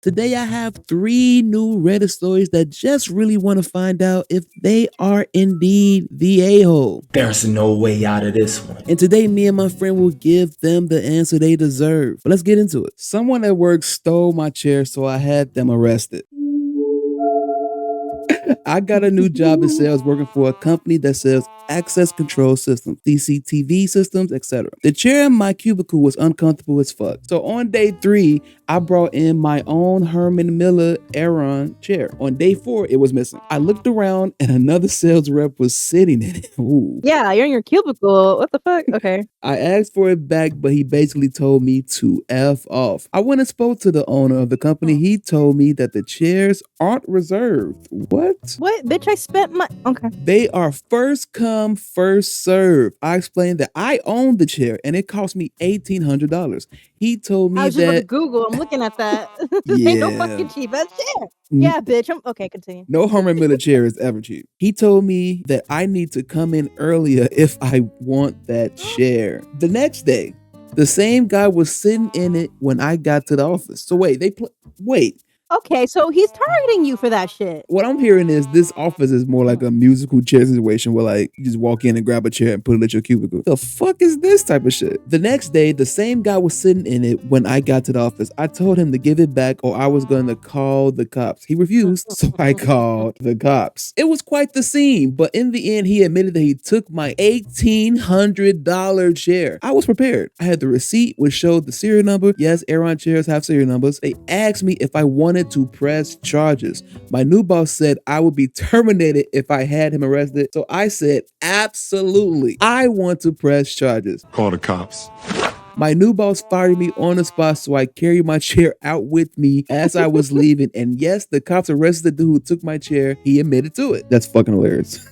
Today I have 3 new Reddit stories that just really want to find out if they are indeed the a-hole. There's no way out of this one. And today me and my friend will give them the answer they deserve. But let's get into it. Someone at work stole my chair, so I had them arrested. I got a new job in sales working for a company that sells access control systems, CCTV systems, etc. The chair in my cubicle was uncomfortable as fuck. So on day 3, I brought in my own Herman Miller Aeron chair. On day 4, it was missing. I looked around and another sales rep was sitting in it. Ooh. Yeah, you're in your cubicle. What the fuck? Okay. I asked for it back, but he basically told me to F off. I went and spoke to the owner of the company. He told me that the chairs aren't reserved. What? What? Bitch, I spent my... Okay. They are first come, first serve. I explained that I own the chair and it cost me $1,800. He told me I was just about to that... Google. I'm looking at that. Yeah. Ain't no fucking cheap ass chair. Yeah, bitch. Okay, continue. No Herman Miller chair is ever cheap. He told me that I need to come in earlier if I want that chair. The next day, the same guy was sitting in it when I got to the office. So wait. Okay, so he's targeting you for that shit. What I'm hearing is this office is more like a musical chair situation where like you just walk in and grab a chair and put it at your cubicle. The fuck is this type of shit? The next day, the same guy was sitting in it when I got to the office. I told him to give it back or I was going to call the cops. He refused, so I called the cops. It was quite the scene, but in the end, he admitted that he took my $1,800 chair. I was prepared. I had the receipt which showed the serial number. Yes, Aeron chairs have serial numbers. They asked me if I wanted to press charges. My new boss said I would be terminated if I had him arrested. So I said, absolutely. I want to press charges. Call the cops. My new boss fired me on the spot, so I carried my chair out with me as I was leaving. And yes, the cops arrested the dude who took my chair. He admitted to it. That's fucking hilarious.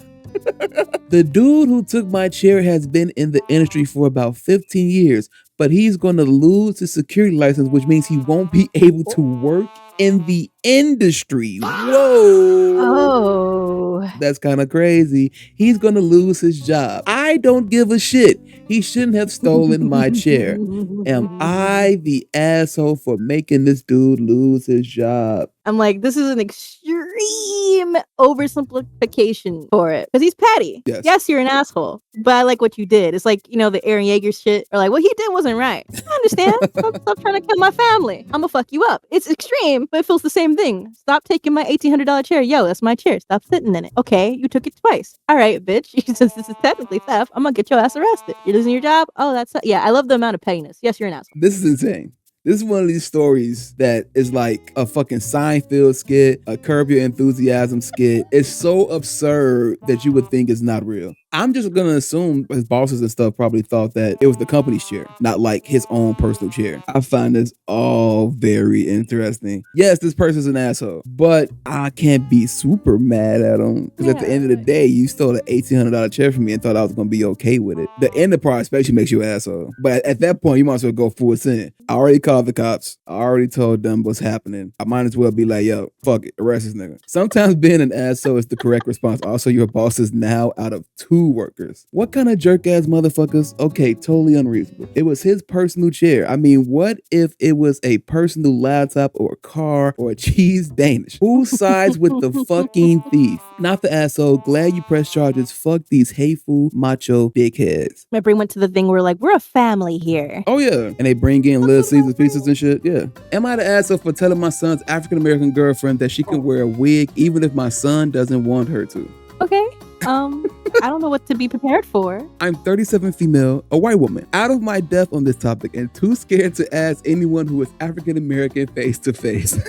The dude who took my chair has been in the industry for about 15 years, but he's going to lose his security license, which means he won't be able to work in the industry. Whoa. Oh. That's kind of crazy. He's going to lose his job. I don't give a shit. He shouldn't have stolen my chair. Am I the asshole for making this dude lose his job? I'm like, this is an extreme oversimplification for it. Because he's petty. Yes. Yes, you're an asshole. But I like what you did. It's like, you know, the Aaron Yeager shit. Or like, what he did wasn't right. I understand. Stop trying to kill my family. I'm gonna fuck you up. It's extreme, but it feels the same thing. Stop taking my $1,800 chair. Yo, that's my chair. Stop sitting in it. Okay, you took it twice. All right, bitch. Since this is technically theft, I'm gonna get your ass arrested. You're losing your job? Oh, that's... Yeah, I love the amount of pettiness. Yes, you're an asshole. This is insane. This is one of these stories that is like a fucking Seinfeld skit, a Curb Your Enthusiasm skit. It's so absurd that you would think it's not real. I'm just gonna assume his bosses and stuff probably thought that it was the company's chair, not like his own personal chair. I find this all very interesting. Yes, this person's an asshole, but I can't be super mad at him because at the end of the day, you stole an $1,800 chair from me and thought I was gonna be okay with it. The end of part especially makes you an asshole, but at that point, you might as well go full sin. I already called the cops. I already told them what's happening. I might as well be like, yo, fuck it, arrest this nigga. Sometimes being an asshole is the correct response. Also, your boss is now out of 2 workers. What kind of jerk ass motherfuckers? Okay, totally unreasonable. It was his personal chair. I mean, what if it was a personal laptop or a car or a cheese Danish? Who sides with the fucking thief? Not the asshole. Glad you pressed charges. Fuck these hateful macho dickheads. My brain went to the thing where like, we're a family here. Oh yeah. And they bring in Little Caesars pieces and shit. Yeah. Am I the asshole for telling my son's African-American girlfriend that she can wear a wig even if my son doesn't want her to? Okay. I don't know what to be prepared for. I'm 37 female, a white woman, out of my depth on this topic and too scared to ask anyone who is African-American face to face.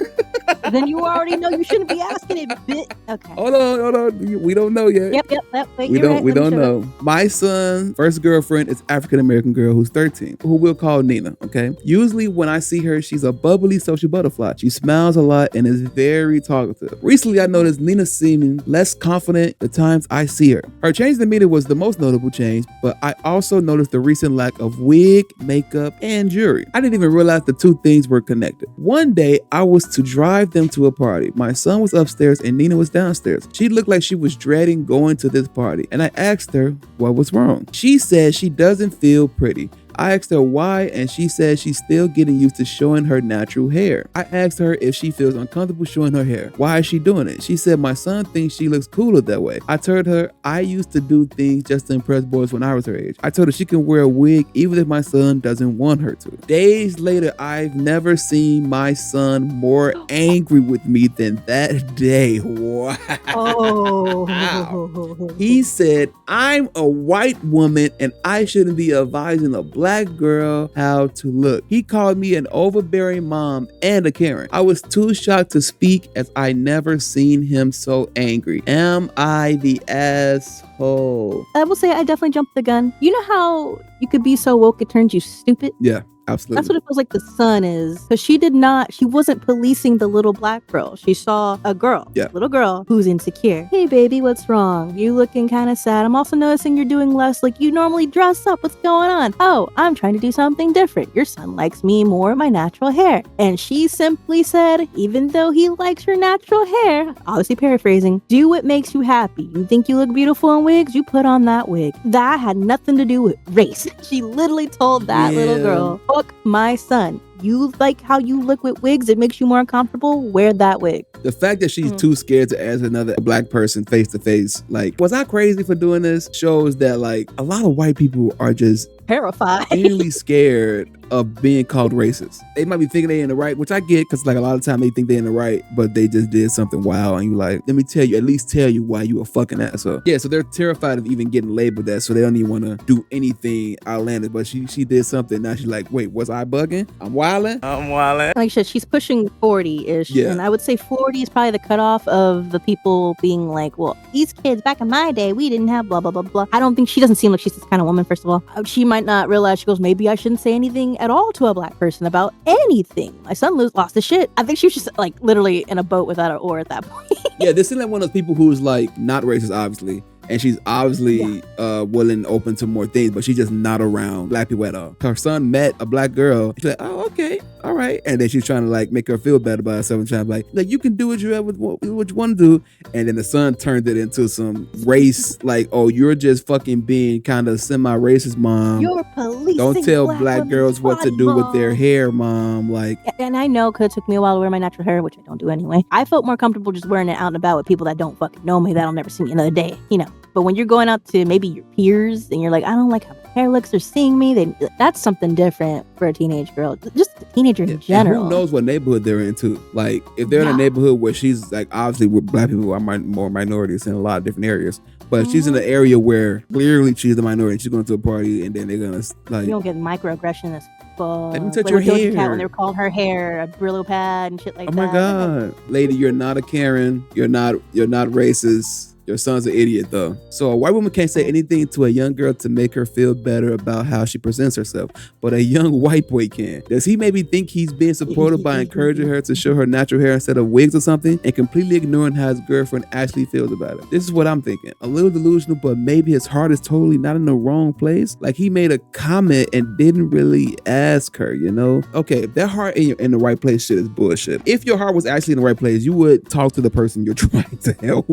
Then you already know you shouldn't be asking it, bitch. Okay. Hold on. We don't know yet. Yep. Wait, we don't know. My son's first girlfriend is African-American girl who's 13, who we'll call Nina, okay? Usually when I see her, she's a bubbly social butterfly. She smiles a lot and is very talkative. Recently, I noticed Nina seeming less confident the times I see her. Her change in demeanor was the most notable change, but I also noticed the recent lack of wig, makeup, and jewelry. I didn't even realize the 2 things were connected. One day, I was to drive them to a party. My son was upstairs and Nina was downstairs. She looked like she was dreading going to this party, and I asked her what was wrong. She said she doesn't feel pretty. I asked her why, and she said she's still getting used to showing her natural hair. I asked her if she feels uncomfortable showing her hair. Why is she doing it? She said my son thinks she looks cooler that way. I told her I used to do things just to impress boys when I was her age. I told her she can wear a wig even if my son doesn't want her to. Days later, I've never seen my son more angry with me than that day. Wow. Oh. He said, I'm a white woman and I shouldn't be advising a black girl how to look. He called me an overbearing mom and a Karen. I was too shocked to speak as I never seen him so angry. Am I the asshole? I will say I definitely jumped the gun. You know how you could be so woke it turns you stupid? Yeah. Absolutely. That's what it feels like the son is. Because she wasn't policing the little black girl. She saw a girl, little girl who's insecure. Hey, baby, what's wrong? You looking kind of sad. I'm also noticing you're doing less like you normally dress up. What's going on? Oh, I'm trying to do something different. Your son likes me more, my natural hair. And she simply said, even though he likes your natural hair, obviously paraphrasing, do what makes you happy. You think you look beautiful in wigs? You put on that wig. That had nothing to do with race. She literally told that little girl, fuck my son. You like how you look with wigs? It makes you more uncomfortable? Wear that wig. The fact that she's too scared to ask another black person face to face, like, was I crazy for doing this? Shows that like a lot of white people are just terrified, genuinely scared of being called racist. They might be thinking they're in the right, which I get, because like a lot of time they think they're in the right, but they just did something wild, and you like, let me tell you, at least tell you why you a fucking asshole. Yeah, so they're terrified of even getting labeled that, so they don't even want to do anything outlandish. But she did something. Now she's like, wait, was I bugging? I'm wilding. Like I said, she's pushing 40-ish, and I would say 40 is probably the cutoff of the people being like, well, these kids back in my day, we didn't have blah blah blah blah. I don't think she doesn't seem like she's this kind of woman. First of all, she might not realize. She goes, maybe I shouldn't say anything at all to a black person about anything. My son lost his shit. I think she was just like literally in a boat without an oar at that point. Yeah, this is like one of those people who's like not racist, obviously. And she's obviously willing, open to more things, but she's just not around black people at all. Her son met a black girl. She's like, oh, okay, all right. And then she's trying to like make her feel better about herself and trying to like you can do what you want to do. And then the son turned it into some race, like, oh, you're just fucking being kind of semi-racist, mom. You're policing. Don't tell black girls what to do with their hair, mom. Like, and I know because it took me a while to wear my natural hair, which I don't do anyway. I felt more comfortable just wearing it out and about with people that don't fucking know me, that'll never see me another day, you know. But when you're going out to maybe your peers and you're like, I don't like how my hair looks, they're seeing me, that's something different for a teenage girl. Just a teenager in general. And who knows what neighborhood they're in too. Like, if they're in a neighborhood where she's like, obviously with black people are more minorities in a lot of different areas. But she's in an area where clearly she's the minority. She's going to a party and then they're going to like... You don't get microaggression as fuck. Let me touch your hair. Cat when they were calling her hair a Brillo pad and shit like that. Oh my God. Lady, you're not a Karen. You're not racist. Your son's an idiot though. So a white woman can't say anything to a young girl to make her feel better about how she presents herself, but a young white boy can. Does he maybe think he's being supportive by encouraging her to show her natural hair instead of wigs or something, and completely ignoring how his girlfriend actually feels about it? This is what I'm thinking. A little delusional, but maybe his heart is totally not in the wrong place. Like he made a comment and didn't really ask her, you know? Okay, if that heart in the right place shit is bullshit. If your heart was actually in the right place, you would talk to the person you're trying to help.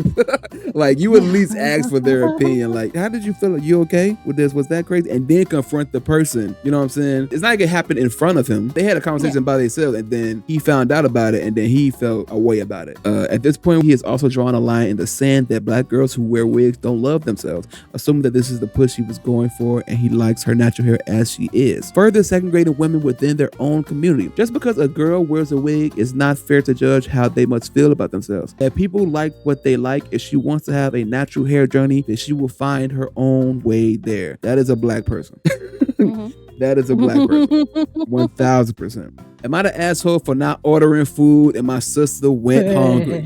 Like you would at least ask for their opinion. Like, how did you feel? Are you okay with this? Was that crazy? And then confront the person. You know what I'm saying? It's not like it happened in front of him. They had a conversation by themselves, and then he found out about it, and then he felt a way about it. At this point, he has also drawn a line in the sand that black girls who wear wigs don't love themselves, assuming that this is the push he was going for, and he likes her natural hair as she is. Further segregating women within their own community. Just because a girl wears a wig is not fair to judge how they must feel about themselves. That people like what they like. If she wants to have a natural hair journey, then she will find her own way there. That is a black person. That is a black person. 1000%. Am I the asshole for not ordering food and my sister went hungry?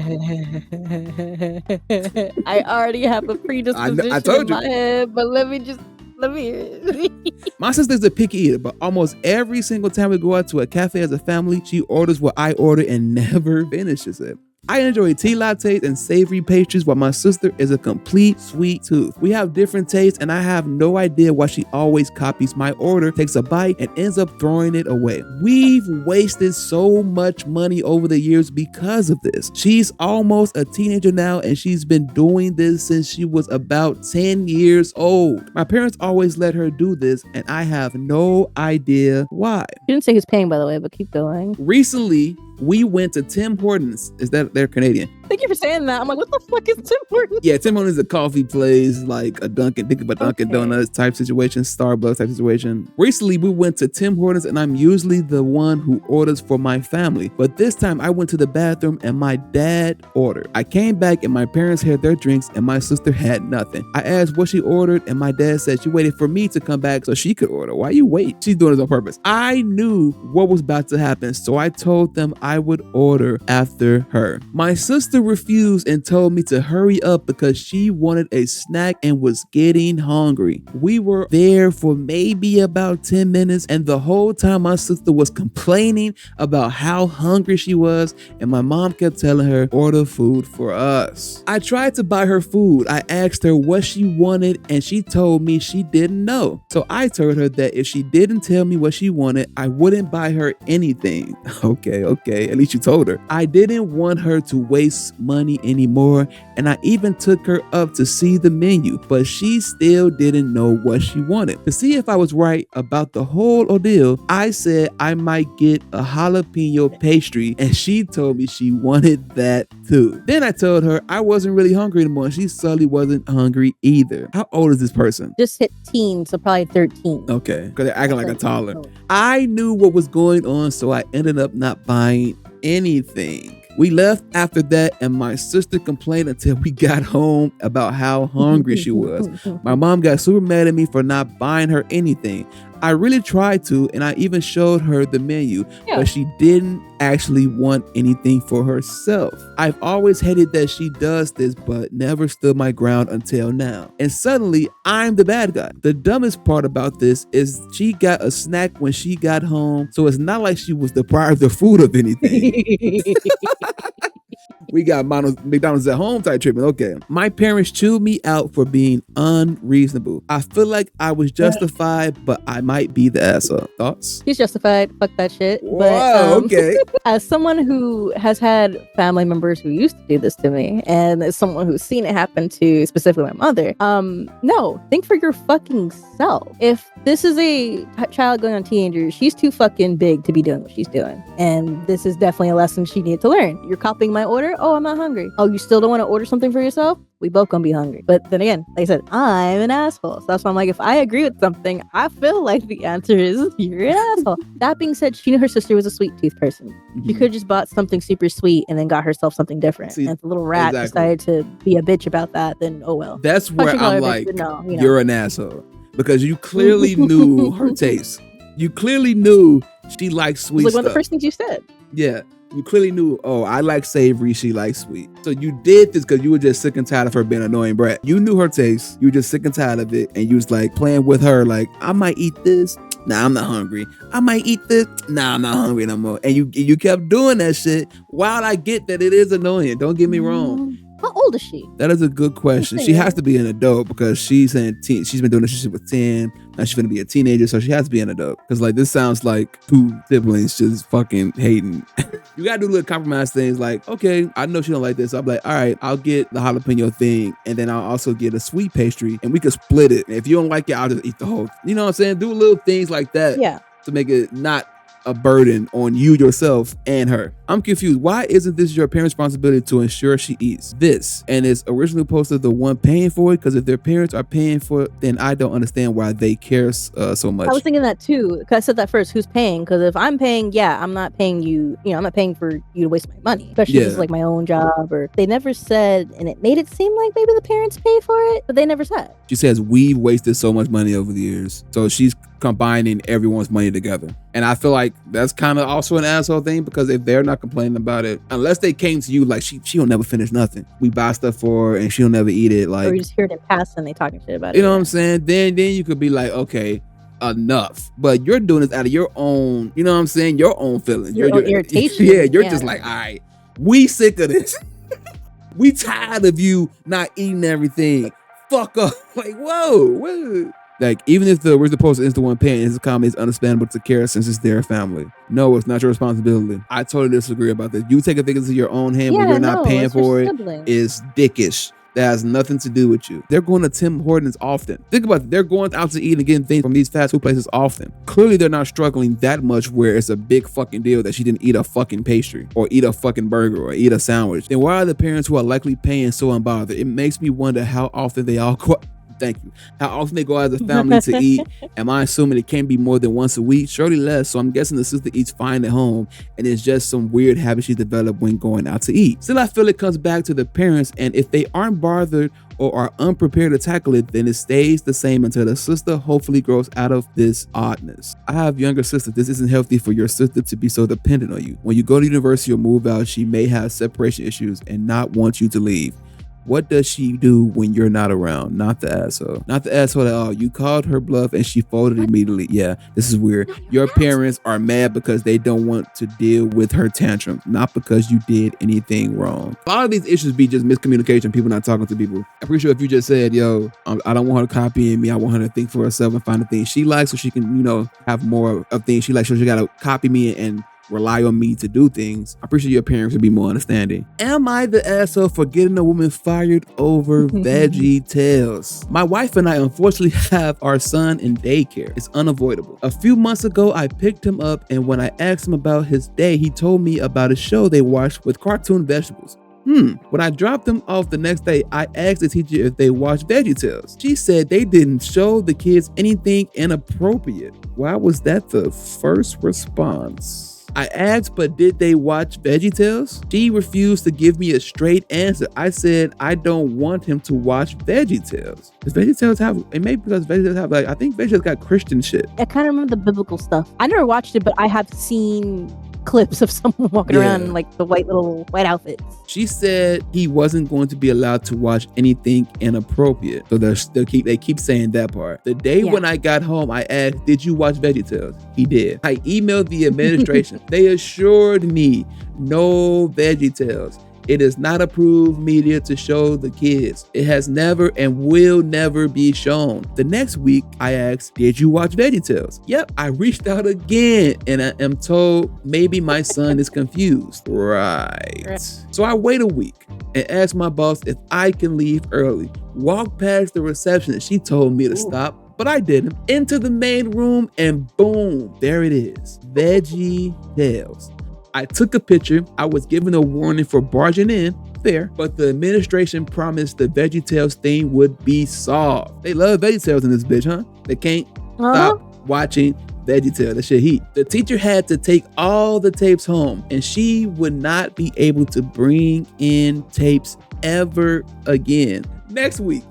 I already have a predisposition I told in my head, but let me hear it. My sister's a picky eater, but almost every single time we go out to a cafe as a family, she orders what I order and never finishes it. I enjoy tea lattes and savory pastries while my sister is a complete sweet tooth. We have different tastes and I have no idea why she always copies my order, takes a bite, and ends up throwing it away. We've wasted so much money over the years because of this. She's almost a teenager now and she's been doing this since she was about 10 years old. My parents always let her do this and I have no idea why. You didn't say who's paying, by the way, but keep going. Recently, we went to Tim Hortons. Is that they're Canadian? Thank you for saying that. I'm like, what the fuck is Tim Hortons? Yeah, Tim Hortons is a coffee place, like a Dunkin', think of a Dunkin' Donuts type situation, Starbucks type situation. Recently, we went to Tim Hortons and I'm usually the one who orders for my family. But this time I went to the bathroom and my dad ordered. I came back and my parents had their drinks and my sister had nothing. I asked what she ordered and my dad said she waited for me to come back so she could order. Why you wait? She's doing this on purpose. I knew what was about to happen, so I told them I would order after her. My sister refused and told me to hurry up because she wanted a snack and was getting hungry. We were there for maybe about 10 minutes and the whole time my sister was complaining about how hungry she was and my mom kept telling her, order food for us. I tried to buy her food. I asked her what she wanted and she told me she didn't know. So I told her that if she didn't tell me what she wanted, I wouldn't buy her anything. Okay, at least you told her. I didn't want her to waste money anymore and I even took her up to see the menu, but she still didn't know what she wanted. To see if I was right about the whole ordeal, I said I might get a jalapeno pastry and she told me she wanted that too. Then I told her I wasn't really hungry anymore and she suddenly wasn't hungry either. How old is this person? Just hit teen, so probably 13. Okay, because they're acting like a toddler. I knew what was going on, so I ended up not buying anything. We left after that and my sister complained until we got home about how hungry she was. My mom got super mad at me for not buying her anything. I really tried to and I even showed her the menu, but she didn't actually want anything for herself. I've always hated that she does this, but never stood my ground until now. And suddenly I'm the bad guy. The dumbest part about this is she got a snack when she got home, so it's not like she was deprived of food of anything. We got McDonald's at home type treatment. Okay. My parents chewed me out for being unreasonable. I feel like I was justified, but I might be the asshole. Thoughts? He's justified. Fuck that shit. Wow, okay. As someone who has had family members who used to do this to me, and as someone who's seen it happen to specifically my mother, no, think for your fucking self. If this is a child going on teenager, she's too fucking big to be doing what she's doing. And this is definitely a lesson she needed to learn. You're copying my order? Oh, I'm not hungry. Oh, you still don't want to order something for yourself? We both gonna be hungry. But then again, like I said, I'm an asshole. So that's why I'm like, if I agree with something, I feel like the answer is you're an asshole. That being said, she knew her sister was a sweet tooth person. She could have just bought something super sweet and then got herself something different. And if the little rat decided to be a bitch about that, then oh well. That's where I'm like, you're an asshole. Because you clearly knew her taste. You clearly knew she likes sweet stuff. Like one of the first things you said. Yeah. You clearly knew, oh, I like savory, she likes sweet. So you did this because you were just sick and tired of her being an annoying brat. You knew her taste. You were just sick and tired of it. And you was like playing with her like, I might eat this. Nah, I'm not hungry. I might eat this. Nah, I'm not hungry no more. And you kept doing that shit. While I get that it is annoying. Don't get me wrong. How old is she? That is a good question. She has to be an adult because she's been doing this shit with 10. Now she's gonna be a teenager, so she has to be an adult. Because like this sounds like two siblings just fucking hating. You gotta do little compromise things like, okay, I know she don't like this. So I'm like, all right, I'll get the jalapeno thing, and then I'll also get a sweet pastry, and we could split it. And if you don't like it, I'll just eat the whole. You know what I'm saying? Do little things like that. Yeah. To make it not a burden on you yourself and her. I'm confused. Why isn't this your parents' responsibility to ensure she eats this? And it's originally posted the one paying for it, because if their parents are paying for it, then I don't understand why they care so much. I was thinking that too, because I said that first. Who's paying? Because if I'm paying, I'm not paying you. I'm not paying for you to waste my money, especially if it's like my own job. Or they never said, and it made it seem like maybe the parents pay for it, but they never said. She says we've wasted so much money over the years, so she's combining everyone's money together. And I feel like that's kind of also an asshole thing, because if they're not complaining about it, unless they came to you like she'll never finish nothing, we buy stuff for her and she'll never eat it, like, or you just hear it in passing, they talking shit about it. You know what I'm saying? Then you could be like, okay, enough. But you're doing this out of your own, you know what I'm saying, your own feelings, your own irritation. You're just like, all right, We sick of this. We tired of you not eating everything. Fuck up. Like, whoa. Like, even if the original post is the one paying, his comment is understandable to care since it's their family. No, it's not your responsibility. I totally disagree about this. You taking things into your own hand when you're not paying for it is dickish. That has nothing to do with you. They're going to Tim Hortons often. Think about it. They're going out to eat and getting things from these fast food places often. Clearly, they're not struggling that much where it's a big fucking deal that she didn't eat a fucking pastry or eat a fucking burger or eat a sandwich. Then why are the parents who are likely paying so unbothered? It makes me wonder how often they all Thank you. How often they go out as a family to eat? Am I assuming it can't be more than once a week? Surely less. So I'm guessing the sister eats fine at home and it's just some weird habit she developed when going out to eat. Still, I feel it comes back to the parents, and if they aren't bothered or are unprepared to tackle it, then it stays the same until the sister hopefully grows out of this oddness. I have younger sisters. This isn't healthy for your sister to be so dependent on you. When you go to university or move out, she may have separation issues and not want you to leave. What does she do when you're not around? Not the asshole. Not the asshole at all. You called her bluff and she folded immediately. Yeah, this is weird. Your parents are mad because they don't want to deal with her tantrums, not because you did anything wrong. A lot of these issues be just miscommunication, people not talking to people. I'm pretty sure if you just said, yo, I don't want her copying me. I want her to think for herself and find the things she likes so she can, have more of things she likes. So she got to copy me and rely on me to do things. I'm pretty sure your parents would be more understanding. Am I the asshole for getting a woman fired over veggie tales? My wife and I unfortunately have our son in daycare. It's unavoidable. A few months ago, I picked him up, and when I asked him about his day, he told me about a show they watched with cartoon vegetables. When I dropped them off the next day, I asked the teacher if they watched VeggieTales. She said they didn't show the kids anything inappropriate. Why was that the first response? I asked, but did they watch VeggieTales? She refused to give me a straight answer. I said, I don't want him to watch VeggieTales. Does VeggieTales have, and maybe because VeggieTales have, I think VeggieTales got Christian shit. I kind of remember the biblical stuff. I never watched it, but I have seen clips of someone walking around in the white outfits. She said he wasn't going to be allowed to watch anything inappropriate. So they keep saying that part. The day when I got home, I asked, did you watch VeggieTales? He did. I emailed the administration. They assured me no VeggieTales. It is not approved media to show the kids. It has never and will never be shown. The next week, I asked, did you watch VeggieTales? Yep, I reached out again and I am told maybe my son is confused. Right. So I wait a week and ask my boss if I can leave early. Walk past the receptionist. She told me to stop, but I didn't. Into the main room and boom, there it is. VeggieTales. I took a picture. I was given a warning for barging in. Fair. But the administration promised the VeggieTales thing would be solved. They love VeggieTales in this bitch, huh? They can't stop watching VeggieTales. That shit heat. The teacher had to take all the tapes home, and she would not be able to bring in tapes ever again. Next week,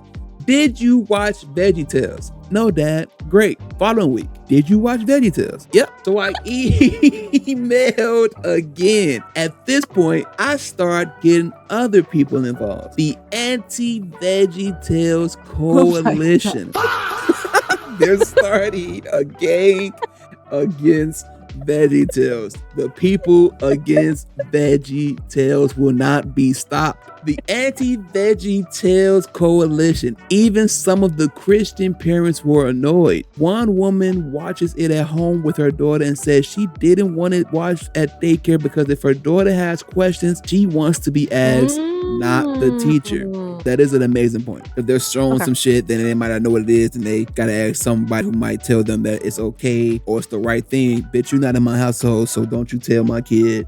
did you watch VeggieTales? No, Dad. Great. Following week, did you watch VeggieTales? Yep. So I emailed again. At this point, I start getting other people involved. The Anti-VeggieTales Coalition. They're starting a gang against VeggieTales. The people against VeggieTales will not be stopped. The Anti-VeggieTales Coalition. Even some of the Christian parents were annoyed. One woman watches it at home with her daughter and says she didn't want it watched at daycare because if her daughter has questions, she wants to be asked, not the teacher. That is an amazing point. If they're showing some shit, then they might not know what it is, and they gotta ask somebody who might tell them that it's okay or it's the right thing. Bitch, you're not in my household, so don't you tell my kid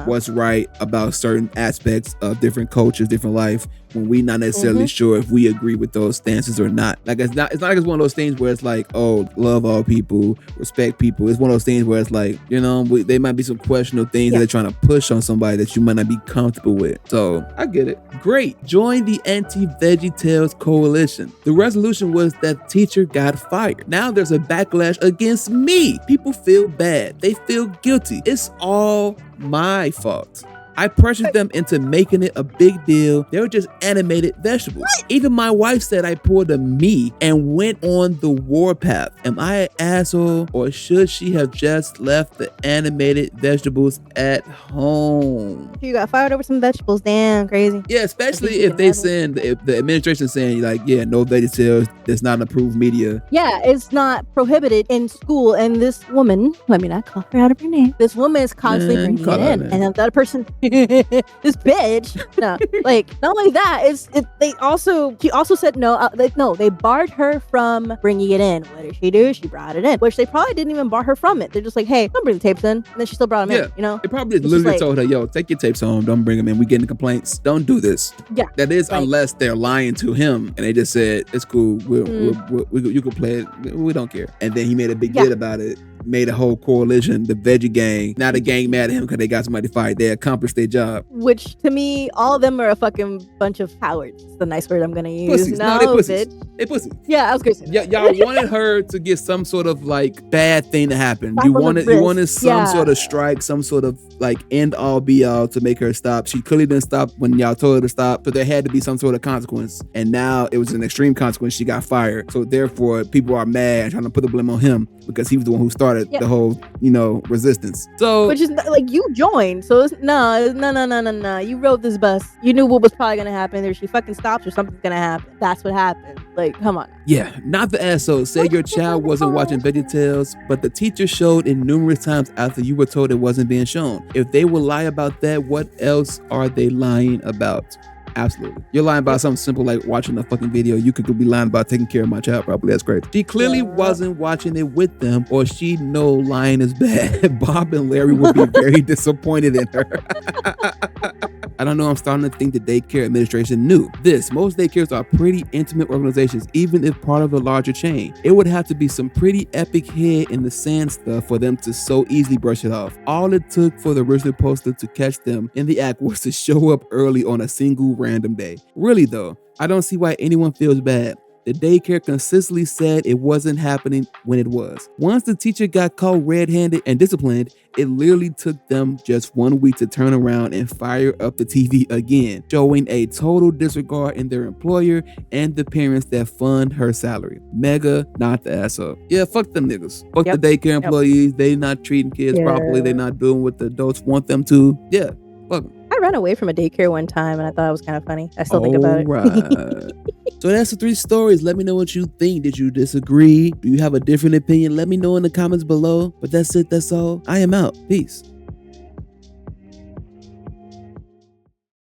what's right about certain aspects of different cultures, different life, when we not necessarily sure if we agree with those stances or not. Like it's not like it's one of those things where it's like, oh, love all people, respect people. It's one of those things where it's like, there might be some questionable things that they're trying to push on somebody that you might not be comfortable with. So I get it. Great. Join the Anti-VeggieTales Coalition. The resolution was that teacher got fired. Now there's a backlash against me. People feel bad. They feel guilty. It's all my fault. I pressured them into making it a big deal. They were just animated vegetables. Even my wife said I pulled a me and went on the warpath. Am I an asshole, or should she have just left the animated vegetables at home? You got fired over some vegetables. Damn, crazy. Yeah, especially if they send, if the administration saying like, yeah, no VeggieTales, that's not an approved media. Yeah, it's not prohibited in school. And this woman, let me not call her out of her name. This woman is constantly bringing it in, and then the other person, this bitch. No, like not only that, she also said no. They barred her from bringing it in. What did she do? She brought it in, which they probably didn't even bar her from it. They're just like, hey, don't bring the tapes in, and then she still brought them in. You know, they probably literally told her, yo, take your tapes home, don't bring them in. We getting complaints. Don't do this. Yeah, that is unless they're lying to him and they just said it's cool. You can play it. We don't care. And then he made a big deal about it. Made a whole coalition, the veggie gang. Now the gang mad at him because they got somebody fired. They accomplished their job. Which to me, all of them are a fucking bunch of cowards. It's the nice word I'm gonna use. Pussies. No, they pussies. They pussies. Yeah, I was gonna say y'all wanted her to get some sort of like bad thing to happen. You wanted some sort of strike, some sort of like end all be all to make her stop. She clearly didn't stop when y'all told her to stop, but there had to be some sort of consequence. And now it was an extreme consequence. She got fired. So therefore, people are mad and trying to put the blame on him because he was the one who started the whole, resistance. So, which is like you joined. So it's no. You rode this bus. You knew what was probably gonna happen. Either she fucking stops or something's gonna happen. That's what happened. Like, come on. Yeah, not the asshole. Say your child wasn't watching VeggieTales, but the teacher showed it numerous times after you were told it wasn't being shown. If they will lie about that, what else are they lying about? Absolutely. You're lying about something simple like watching a fucking video. You could be lying about taking care of my child, probably. That's great. She clearly wasn't watching it with them, or she know lying is bad. Bob and Larry would be very disappointed in her. I don't know, I'm starting to think the daycare administration knew this. Most daycares are pretty intimate organizations, even if part of a larger chain. It would have to be some pretty epic head in the sand stuff for them to so easily brush it off. All it took for the original poster to catch them in the act was to show up early on a single random day. Really though, I don't see why anyone feels bad. The daycare consistently said it wasn't happening when it was. Once the teacher got caught red-handed and disciplined, it literally took them just 1 week to turn around and fire up the TV again, showing a total disregard in their employer and the parents that fund her salary. Mega, not the asshole. Yeah, fuck them niggas. Fuck the daycare employees. They not treating kids properly. They not doing what the adults want them to. Yeah, fuck them. I ran away from a daycare one time and I thought it was kind of funny. I still think about it. So that's the 3 stories. Let me know what you think. Did you disagree? Do you have a different opinion? Let me know in the comments below. But that's it. That's all. I am out. Peace.